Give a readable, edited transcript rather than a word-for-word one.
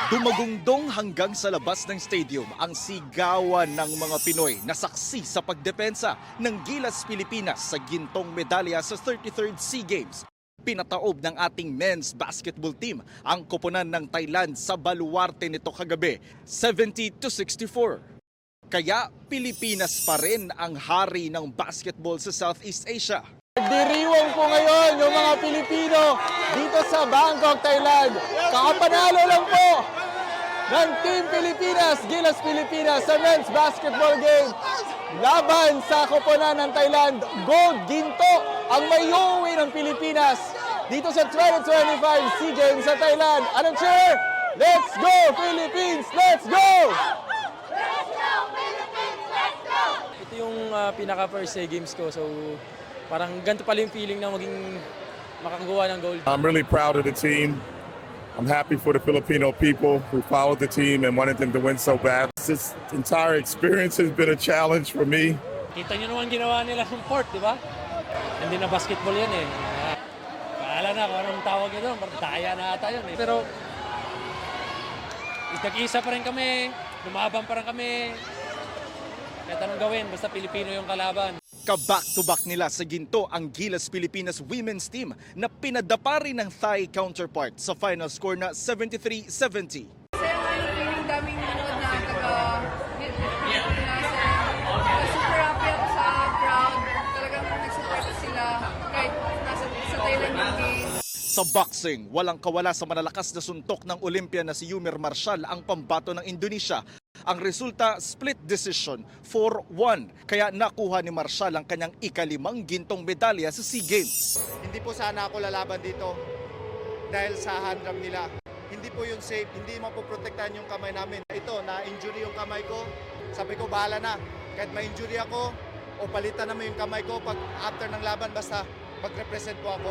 Dumagungdong hanggang sa labas ng stadium ang sigawan ng mga Pinoy na saksi sa pagdepensa ng Gilas Pilipinas sa gintong medalya sa 33rd SEA Games. Pinataob ng ating men's basketball team ang koponan ng Thailand sa baluarte nito kagabi, 70-64. Kaya Pilipinas pa rin ang hari ng basketball sa Southeast Asia. Diriwang po ngayon yung mga Pilipino dito sa Bangkok, Thailand. Kakapanalo lang po ng Team Pilipinas, Gilas Pilipinas sa men's basketball game. Laban sa koponan ng Thailand, gold ginto ang may uuwi ng Pilipinas dito sa 2025 SEA Games sa Thailand. Anong cheer? Let's go Philippines! Let's go! Ito yung pinaka first SEA Games ko, so parang ganito pala yung feeling na maging makakagawa ng gold. I'm really proud of the team. I'm happy for the Filipino people who followed the team and wanted them to win so bad. This entire experience has been a challenge for me. Kita nyo naman ginawa nila ng port, di ba? Hindi na basketball yan eh. Bahala na kung anong tawag nyo doon, daya na ata yun eh. Pero itag-isa pa rin kami, lumaban pa rin kami. Kahit anong gawin, basta Pilipino yung kalaban. Ka-back-to-back nila sa ginto ang Gilas Pilipinas women's team na pinadapa rin ng Thai counterpart sa final score na 73-70. Feeling daming nanood na super happy ako sa crowd. Talagang nag-support sila kahit sa Thailand yung game. Sa boxing, walang kawala sa malalakas na suntok ng Olympian na si Yumir Marshall ang pambato ng Indonesia. Ang resulta, split decision, 4-1. Kaya nakuha ni Marshall ang kanyang ikalimang gintong medalya sa SEA Games. Hindi po sana ako lalaban dito dahil sa handram nila. Hindi po yun safe, hindi mapoprotektahan yung kamay namin. Ito, na-injury yung kamay ko. Sabi ko, bahala na. Kahit ma-injury ako o palitan naman yung kamay ko pag after ng laban, basta mag-represent po ako.